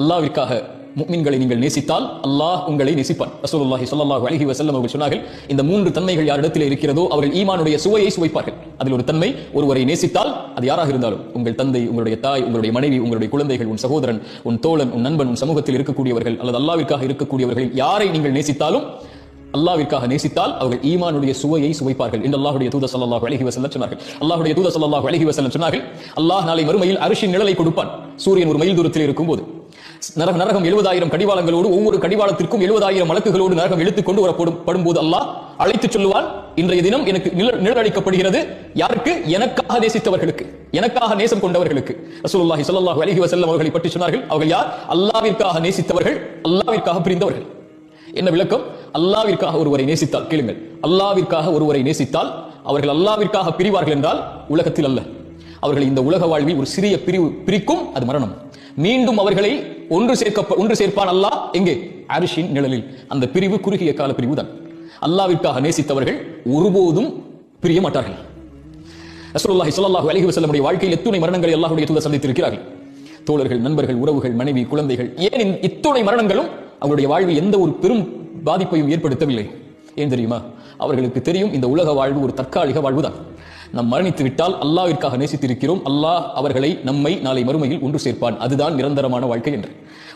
அல்லாஹ்விற்காக முஃமின்களை நீங்கள் நேசித்தால் அல்லாஹ் உங்களை நேசிப்பான். ரசூலுல்லாஹி ஸல்லல்லாஹு அலைஹி வஸல்லம் அவர்கள் சொன்னார்கள், இந்த 3 தன்மைகள் யாரிடத்தில் இருக்கிறதோ அவர்கள் ஈமானுடைய சுவையை சுவைப்பார்கள். அதில் ஒரு தன்மை, ஒருவரை நேசித்தால் அது யாராக இருந்தாலும், உங்கள் தந்தை, உங்களுடைய தாய், உங்களுடைய மனைவி, உங்களுடைய குழந்தைகள், உன் சகோதரன், உன் தோழன், உன் நண்பன், உன் சமூகத்தில் இருக்கக்கூடியவர்கள் அல்லது அல்லாஹ்விற்காக இருக்கக்கூடியவர்கள் யாரை நீங்கள் நேசித்தாலும் அல்லாஹ்விற்காக நேசித்தால் அவர்கள் ஈமானுடைய சுவையை சுவைப்பார்கள் என்று அல்லாஹ்வுடைய தூதர் ஸல்லல்லாஹு அலைஹி வஸல்லம் சொன்னார்கள். அல்லாஹ்வுடைய தூதர் ஸல்லல்லாஹு அலைஹி வஸல்லம் சொன்னார்கள், அல்லாஹ் நாளை மறுமையில் அர்ஷின் நிழலை கொடுப்பான். சூரியன் ஒரு மைல் தூரத்தில் இருக்கும்போது நரகம் 70,000 கடிவாளங்களோடு, ஒவ்வொரு கடிவாளத்திற்கும் 70,000 மலக்குகளோடு நரகம் இழுத்துக் கொண்டு வரப்படும் போது அல்லாஹ் அழைத்து சொல்லுவான், இன்றைய தினம் எனக்கு நிழல் அளிக்கப்படுகிறது. யாருக்கு? எனக்காக நேசித்தவர்களுக்கு, எனக்காக நேசம் கொண்டவர்களுக்கு. ரசூலுல்லாஹி ஸல்லல்லாஹு அலைஹி வஸல்லம் அவர்களை பற்றி சொன்னார்கள், அவர்கள் யார்? அல்லாஹ்விற்காக நேசித்தவர்கள், அல்லாஹ்விற்காக பிரிந்தவர்கள். என்ன விளக்கம்? அல்லாஹ்விற்காக ஒருவரை நேசித்தால், கேளுங்கள், அல்லாஹ்விற்காக ஒருவரை நேசித்தால் அவர்கள் அல்லாஹ்விற்காக பிரிவார்கள் என்றால் உலகத்தில் அல்ல, அவர்கள் இந்த உலக வாழ்வில் ஒரு சிறிய பிரிக்கும், அது மரணம். மீண்டும் அவர்களை ஒன்று சேர்ப்பான் அல்லாஹ். எங்கே? அர்ஷின் நிழலில். அந்த பிரிவு குறுகிய கால பிரிவு தான். அல்லாஹ்விற்காக நேசித்தவர்கள் ஒருபோதும் பிரிய மாட்டார்கள். ரசூலுல்லாஹி ஸல்லல்லாஹு அலைஹி வஸல்லம் உடைய வாழ்க்கையில் எத்துணை மரணங்களை அல்லாஹ்வுடைய தூதர் சந்தித்திருக்கிறார்கள். தோழர்கள், நண்பர்கள், உறவுகள், மனைவி, குழந்தைகள், ஏன் இத்துணை மரணங்களும் அவருடைய வாழ்வில் எந்த ஒரு பெரும் பாதிப்பையும் ஏற்படுத்தவில்லை. ஏன் தெரியுமா? அவர்களுக்கு தெரியும், இந்த உலக வாழ்வு ஒரு தற்காலிக வாழ்வுதான். நாம் மரணித்து விட்டால் அல்லாஹ்விற்காக நேசித்திருக்கிறோம், அல்லாஹ் அவர்களை நம்மை நாளை மறுமையில் ஒன்று சேர்ப்பான், அதுதான் நிரந்தரமான வாழ்க்கை என்று.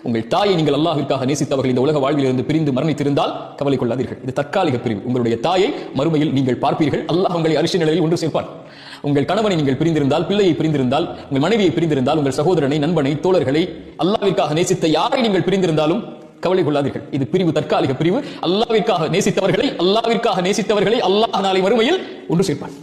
உங்கள் தாயை நீங்கள் அல்லாஹ்விற்காக நேசித்தவர்கள் இந்த உலக வாழ்விலிருந்து பிரிந்து மரணித்திருந்தால் கவலை கொள்ளாதீர்கள், இது தற்காலிக பிரிவு. உங்களுடைய தாயை மறுமையில் நீங்கள் பார்ப்பீர்கள், அல்லாஹ் உங்களை அரிசி நிலையில் ஒன்று சேர்ப்பான். உங்கள் கணவனை நீங்கள் பிரிந்திருந்தால், பிள்ளையை பிரிந்திருந்தால், உங்கள் மனைவியை பிரிந்திருந்தால், உங்கள் சகோதரனை, நண்பனை, தோழர்களை, அல்லாஹ்விற்காக நேசித்த யாரை நீங்கள் பிரிந்திருந்தாலும் கவலை கொள்ளாதீர்கள், இது பிரிவு, தற்காலிக பிரிவு. அல்லாஹ்விற்காக நேசித்தவர்களை அல்லாஹ் நாளை மறுமையில் ஒன்று சேர்ப்பான்.